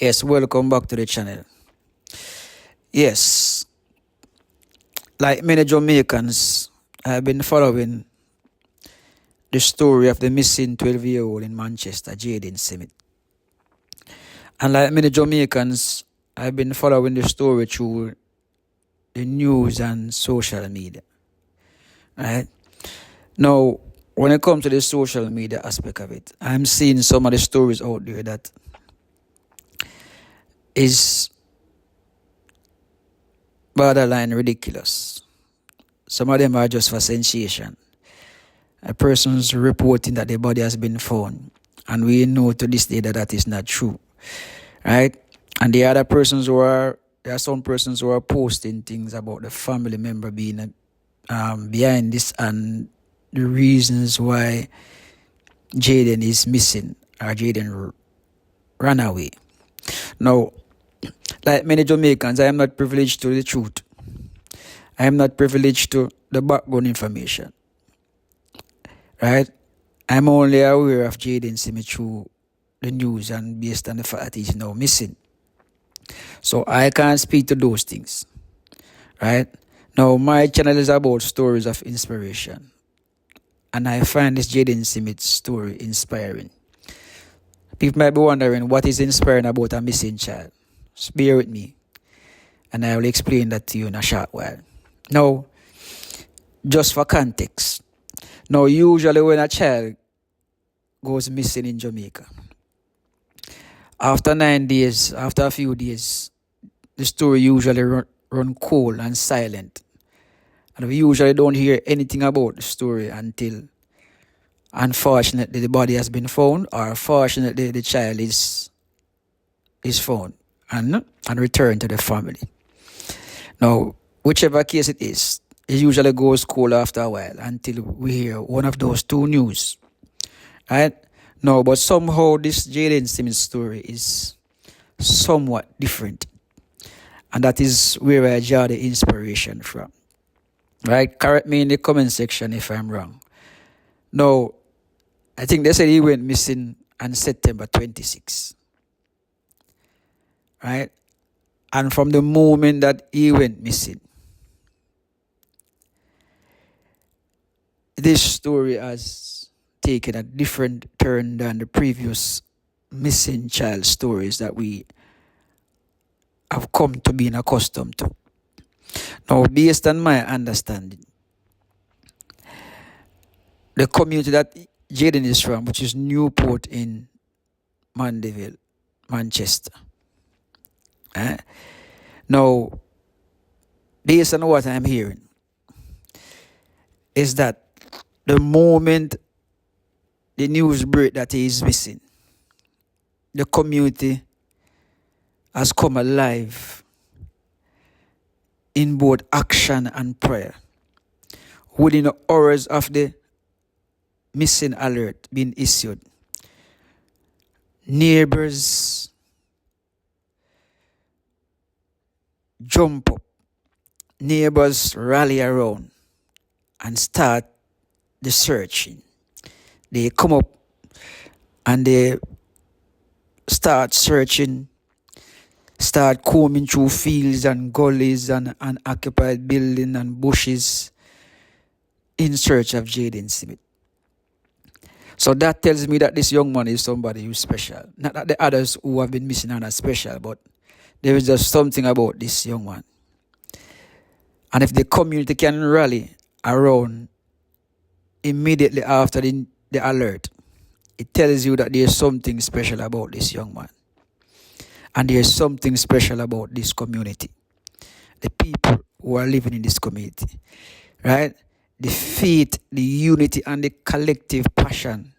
Yes, welcome back to the channel. Yes, like many Jamaicans, I've been following the story of the missing 12-year-old in Manchester, Jayden Smith. And like many Jamaicans, I've been following the story through the news and social media. Right? Now, when it comes to the social media aspect of it, I'm seeing some of the stories out there that is borderline ridiculous. Some of them are just for sensation. A person's reporting that the body has been found, and we know to this day that that is not true, right? And there are some persons who are posting things about the family member being behind this and the reasons why Jayden is missing or Jayden ran away. Now, like many Jamaicans, I am not privileged to the truth. I am not privileged to the background information. Right? I'm only aware of Jayden Smith through the news and based on the fact that he's now missing. So I can't speak to those things. Right? Now, my channel is about stories of inspiration. And I find this Jayden Smith story inspiring. People might be wondering what is inspiring about a missing child. Just bear with me. And I will explain that to you in a short while. Now, just for context. Now, usually when a child goes missing in Jamaica, after 9 days, after a few days, the story usually run cold and silent. And we usually don't hear anything about the story until, unfortunately, the body has been found, or fortunately, the child is found and returned to the family. Now, whichever case it is, it usually goes cold after a while until we hear one of those two news. Right? No, but somehow this Jayden Smith story is somewhat different. And that is where I draw the inspiration from. Right? Correct me in the comment section if I'm wrong. Now, I think they said he went missing on September 26. Right? And from the moment that he went missing, this story has taken a different turn than the previous missing child stories that we have come to being accustomed to. Now, based on my understanding, the community that Jayden is from, which is Newport in Mandeville, Manchester. Now, based on what I'm hearing, is that the moment the news break that he is missing, the community has come alive in both action and prayer. Within the hours of the missing alert being issued, neighbors jump up, neighbors rally around and start the searching. They come up and they start searching, start combing through fields and gullies and unoccupied buildings and bushes in search of Jayden Smith. So that tells me that this young man is somebody who's special. Not that the others who have been missing are not special, but there is just something about this young man. And if the community can rally around immediately after the alert, it tells you that there's something special about this young man. And there's something special about this community. The people who are living in this community. Right? The faith, the unity, and the collective passion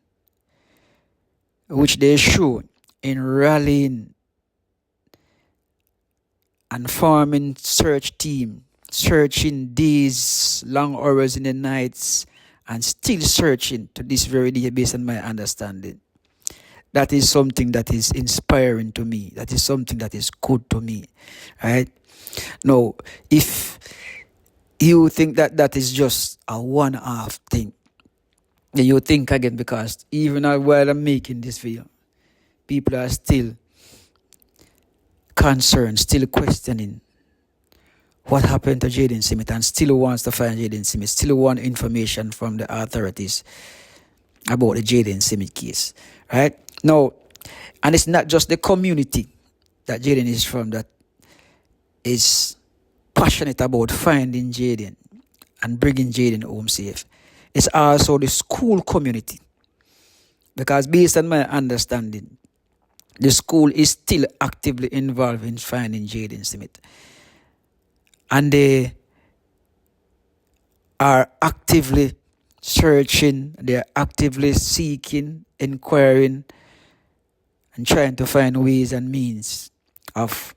which they show in rallying and forming search team, searching days, long hours in the nights, and still searching to this very day based on my understanding. That is something that is inspiring to me. That is something that is good to me. Right? Now, if you think that that is just a one-off thing, then you think again, because even while I'm making this video, people are still concerned, still questioning what happened to Jayden Smith, and still wants to find Jayden Smith, still want information from the authorities about the Jayden Smith case, right? Now, and it's not just the community that Jayden is from that is passionate about finding Jayden and bringing Jayden home safe. It's also the school community, because based on my understanding, the school is still actively involved in finding Jayden Smith. And they are actively searching, they are actively seeking, inquiring, and trying to find ways and means of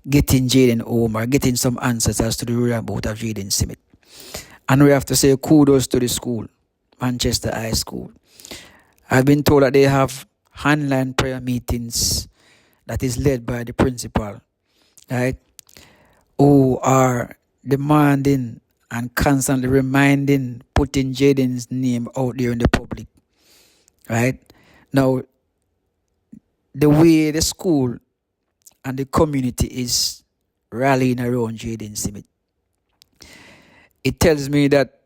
getting Jayden home or getting some answers as to the whereabouts of Jayden Smith. And we have to say kudos to the school, Manchester High School. I've been told that they have online prayer meetings that is led by the principal, right? Who are demanding and constantly reminding, putting Jayden's name out there in the public, right? Now, the way the school and the community is rallying around Jayden Smith, it tells me that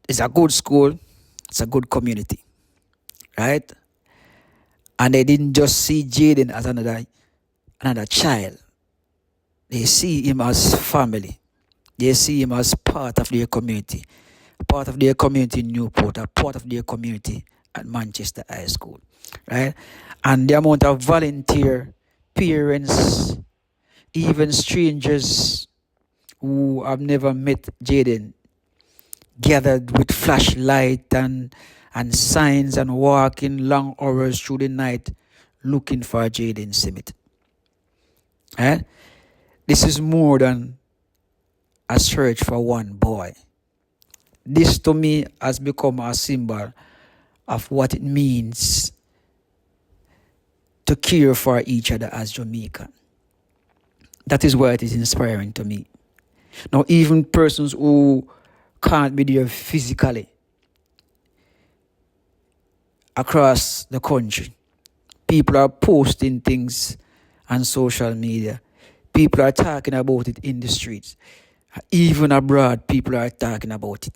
it's a good school, it's a good community, right? And they didn't just see Jayden as another child. They see him as family. They see him as part of their community in Newport, a part of their community at Manchester High School, right? And the amount of volunteer, parents, even strangers who have never met Jayden, gathered with flashlight and signs and walking long hours through the night looking for Jayden Smith. Right? This is more than a search for one boy. This to me has become a symbol of what it means to care for each other as Jamaican. That is why it is inspiring to me. Now, even persons who can't be there physically across the country, people are posting things on social media. People are talking about it in the streets. Even abroad, people are talking about it.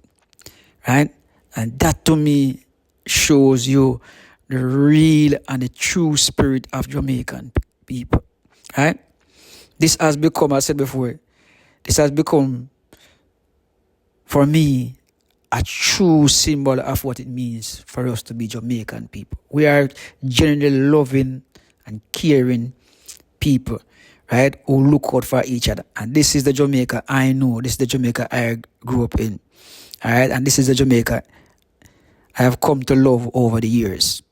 Right? And that to me shows you the real and the true spirit of Jamaican people. Right? This has become, I said before, this has become, for me, a true symbol of what it means for us to be Jamaican people. We are genuinely loving and caring people, right, who look out for each other. And this is the Jamaica I know. This is the Jamaica I grew up in. All right, and this is the Jamaica I have come to love over the years.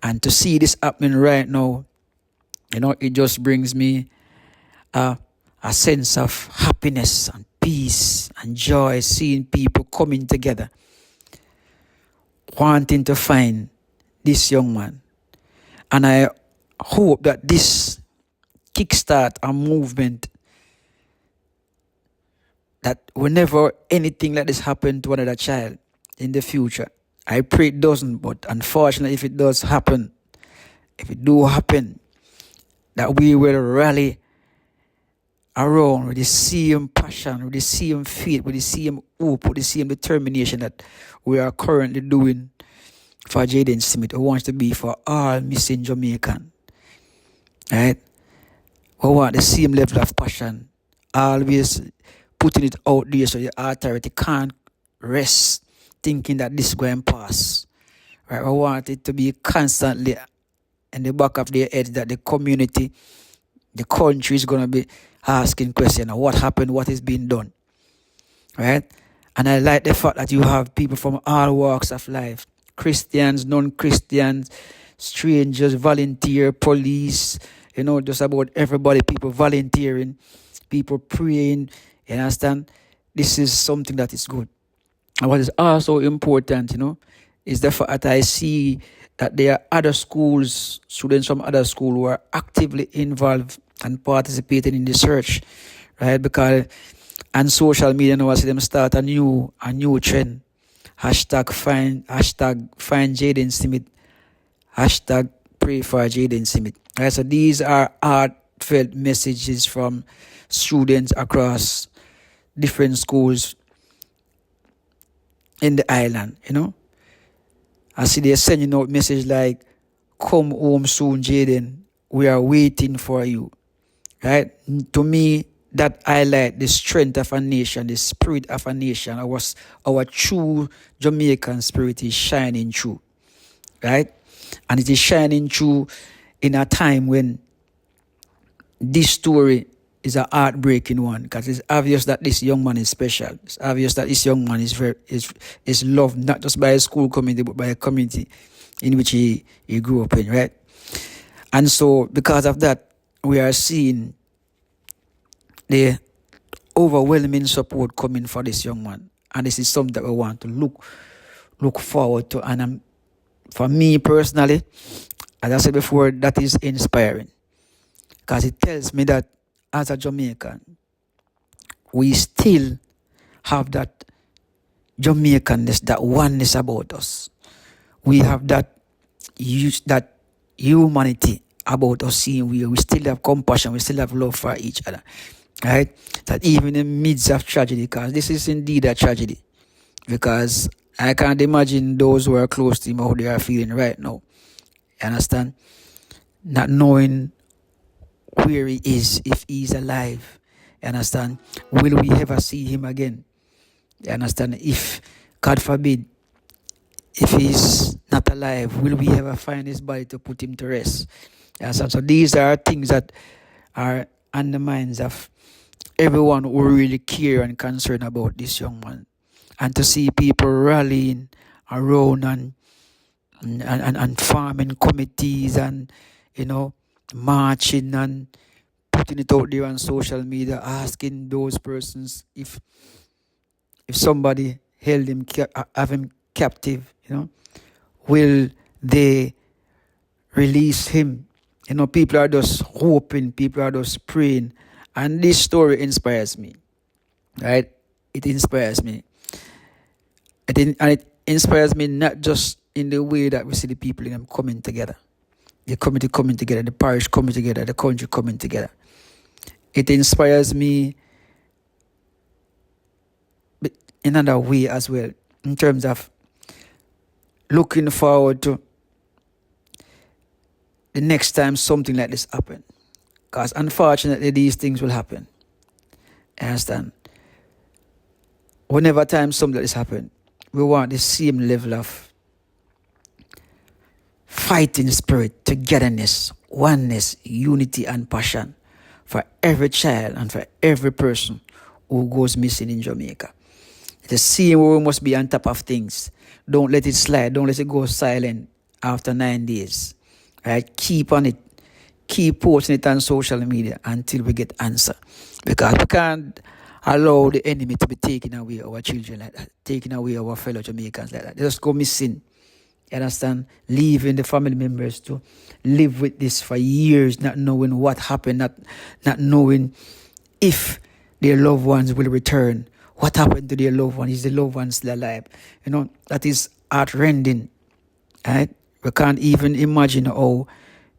And to see this happening right now, it just brings me a sense of happiness and peace and joy, seeing people coming together, wanting to find this young man. And I hope that this kickstart a movement that whenever anything like this happen to another child in the future, I pray it doesn't, but unfortunately if it does happen, if it do happen, that we will rally around with the same passion, with the same faith, with the same hope, with the same determination that we are currently doing for Jayden Smith, who wants to be for all missing Jamaican. Right? We want the same level of passion, always putting it out there so the authority can't rest thinking that this is going to pass. Right? We want it to be constantly in the back of their heads that the community, the country is going to be asking questions, what happened, what is being done. Right? And I like the fact that you have people from all walks of life, Christians, non-Christians, strangers, volunteer, police, just about everybody, people volunteering, people praying, you understand? This is something that is good. And what is also important, is the fact that I see that there are other schools, students from other schools who are actively involved and participating in the search, right? Because on social media now I see them start a new trend. Hashtag find Jayden Smith. Hashtag pray for Jayden Smith. Right, so these are heartfelt messages from students across different schools in the island, I see they're sending out message like, come home soon, Jayden. We are waiting for you. Right? To me, that highlight the strength of a nation, the spirit of a nation. Our true Jamaican spirit is shining through. Right? And it is shining through in a time when this story is a heartbreaking one, because it's obvious that this young man is special. It's obvious that this young man is loved not just by a school community but by a community in which he grew up in, right? And so because of that, we are seeing the overwhelming support coming for this young man, and this is something that we want to look forward to. And for me personally, as I said before, that is inspiring, because it tells me that as a Jamaican, we still have that Jamaicanness, that oneness about us. We have that humanity about us, seeing we still have compassion, we still have love for each other. Right? That even in the midst of tragedy, because this is indeed a tragedy, because I can't imagine those who are close to him how they are feeling right now. You understand? Not knowing where he is, if he is alive. You understand? Will we ever see him again? You understand? If, God forbid, if he's not alive, will we ever find his body to put him to rest? You understand? So these are things that are on the minds of everyone who really care and concerned about this young man. And to see people rallying around and forming committees and, marching and putting it out there on social media, asking those persons if somebody held him, have him captive, will they release him? People are just hoping, people are just praying. And this story inspires me, right? It inspires me. And it inspires me not just in the way that we see the people in them coming together, the community coming together, the parish coming together, the country coming together. It inspires me in another way as well, in terms of looking forward to the next time something like this happens. Because unfortunately, these things will happen. You understand? Whenever time something like this happens, we want the same level of fighting spirit, togetherness, oneness, unity, and passion for every child and for every person who goes missing in Jamaica. The same way we must be on top of things. Don't let it slide. Don't let it go silent after 9 days. Right? Keep on it. Keep posting it on social media until we get answer. Because we can't allow the enemy to be taking away our children like that, taking away our fellow Jamaicans like that. They just go missing. You understand? Leaving the family members to live with this for years, not knowing what happened, not knowing if their loved ones will return. What happened to their loved one? Is the loved one still alive? That is heartrending. Right? We can't even imagine how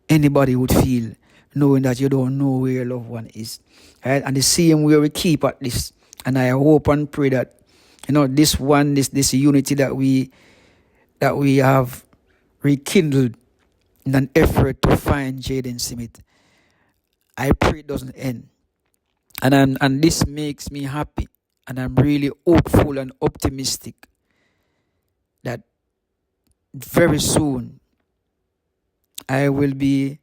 anybody would feel knowing that you don't know where your loved one is. Right? And the same way we keep at this. And I hope and pray that, this unity that we have rekindled in an effort to find Jayden Smith, I pray it doesn't end. And this makes me happy. And I'm really hopeful and optimistic that very soon I will be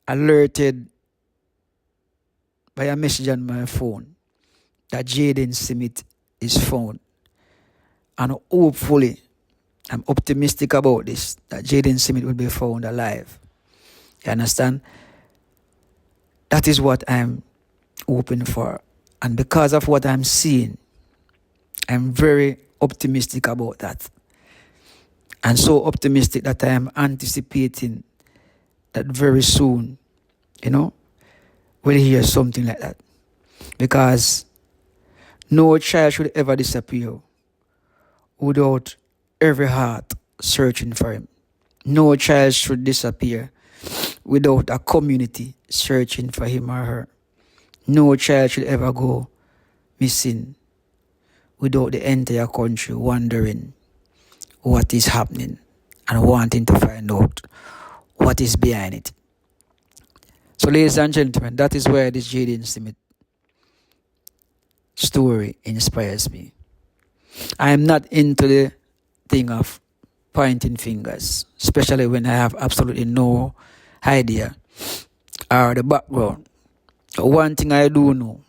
alerted by a message on my phone that Jayden Smith is found. And hopefully, I'm optimistic about this, that Jayden Smith will be found alive. You understand? That is what I'm hoping for. And because of what I'm seeing, I'm very optimistic about that. And so optimistic that I am anticipating that very soon, we'll hear something like that. Because no child should ever disappear without every heart searching for him. No child should disappear without a community searching for him or her. No child should ever go missing without the entire country wondering what is happening and wanting to find out what is behind it. So, ladies and gentlemen, that is where this Jayden Smith story inspires me. I am not into the thing of pointing fingers, especially when I have absolutely no idea or the background. One thing I do know,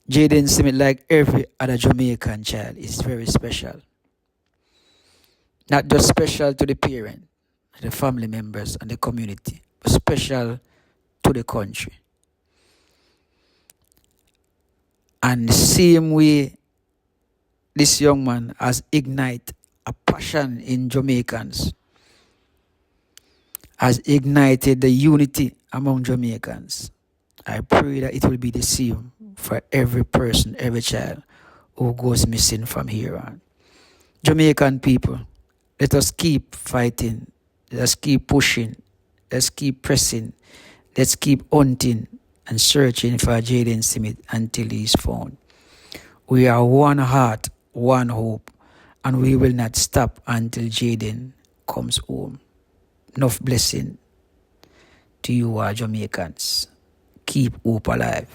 Jayden Smith, like every other Jamaican child, is very special. Not just special to the parent, the family members, and the community, but special to the country. And the same way this young man has ignited a passion in Jamaicans, has ignited the unity among Jamaicans. I pray that it will be the same for every person, every child who goes missing from here on. Jamaican people, let us keep fighting. Let us keep pushing. Let's keep pressing. Let's keep hunting and searching for Jayden Smith until he is found. We are one heart, one hope, and we will not stop until Jayden comes home. Enough blessing to you, our Jamaicans. Keep hope alive.